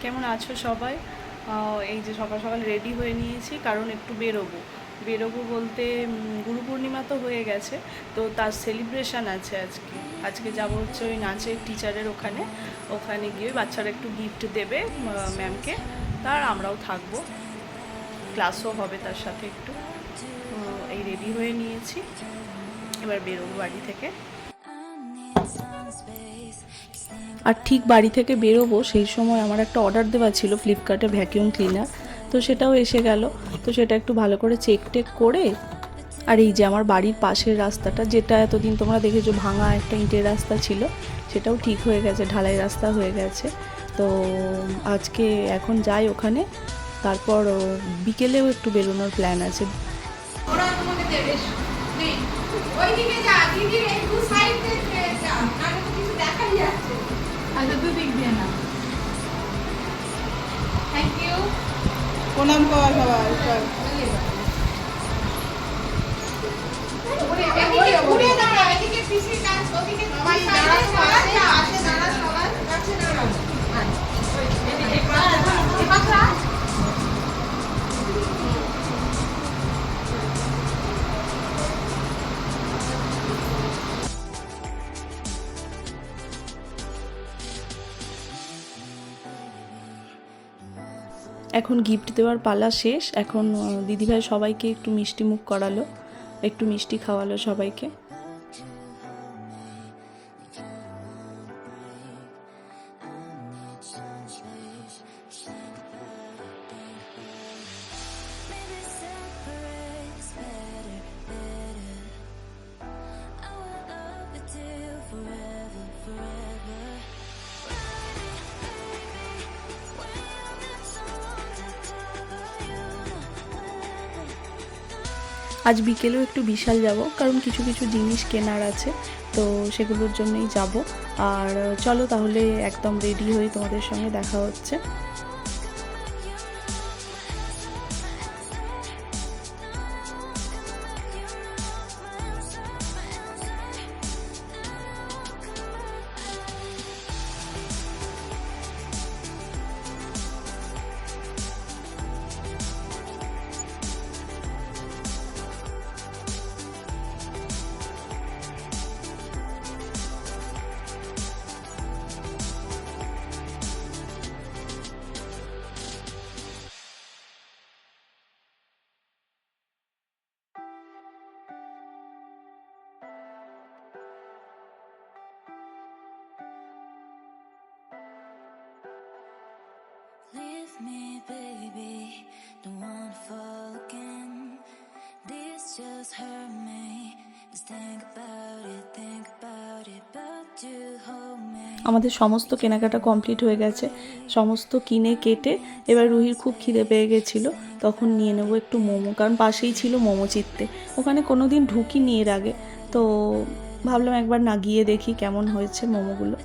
কেমন আছো সবাই? এই যে সকাল সকাল রেডি হয়ে নিয়েছি, কারণ একটু বেরোবো বলতে গুরু পূর্ণিমা তো হয়ে গেছে, তো তার সেলিব্রেশান আছে আজকে যাবো হচ্ছে ওই নাচের টিচারের ওখানে গিয়ে বাচ্চারা একটু গিফট দেবে ম্যামকে, তার আমরাও থাকবো, ক্লাসও হবে তার সাথে একটু। এই রেডি হয়ে নিয়েছি, এবার বেরোবো বাড়ি থেকে। আর ঠিক বাড়ি থেকে বেরোবো সেই সময় আমার একটা অর্ডার দেওয়া ছিল ফ্লিপকার্টে ভ্যাকিউম ক্লিনার, তো সেটাও এসে গেল। তো সেটা একটু ভালো করে চেক করে, আর এই যে আমার বাড়ির পাশের রাস্তাটা, যেটা এতদিন তোমরা দেখেছো ভাঙা একটা ইটের রাস্তা ছিল, সেটাও ঠিক হয়ে গেছে, ঢালাই রাস্তা হয়ে গেছে। তো আজকে এখন যাই ওখানে, তারপর বিকেলেও একটু বেরোনোর প্ল্যান আছে। প্রণাম করা সবাই। এখন গিফট দেওয়ার পালা শেষ, এখন দিদিভাই সবাইকে একটু মিষ্টি মুখ করালো, একটু মিষ্টি খাওয়ালো সবাইকে। আজ বিকেলেও একটু বিশাল যাব, কারণ কিছু কিছু জিনিস কেনার আছে, তো সেগুলোর জন্যই যাব। আর চলো তাহলে একদম রেডি হয়ে তোমাদের সঙ্গে দেখা হচ্ছে। Leave me, baby, don't wanna fall again. This just hurt me. Just think about it, but you hold me. আমাদের সমস্ত কেনাকাটা কমপ্লিট হয়ে গেছে, সমস্ত কিনে কেটে এবার রুহির খুব খিদে পেয়ে গেছিলো, তখন নিয়ে নেবো একটু মোমো, কারণ পাশেই ছিল মোমো চিত্তে, ওখানে কোনো দিন ঢুকিনি এর আগে, তো ভাবলাম একবার না গিয়ে দেখি কেমন হয়েছে মোমোগুলো।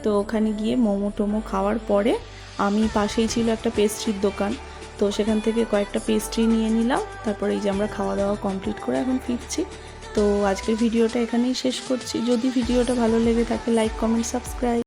তো ওখানে গিয়ে মোমো টোমো খাওয়ার পরে আমি পাশেই ছিল একটা পেস্ট্রির দোকান, তো সেখান থেকে কয়েকটা পেস্ট্রি নিয়ে নিলাম। তারপরে এই যে আমরা খাওয়া দাওয়া কমপ্লিট করে এখন ফিরছি। তো আজকের ভিডিওটা এখানেই শেষ করছি। যদি ভিডিওটা ভালো লেগে থাকে লাইক কমেন্ট সাবস্ক্রাইব।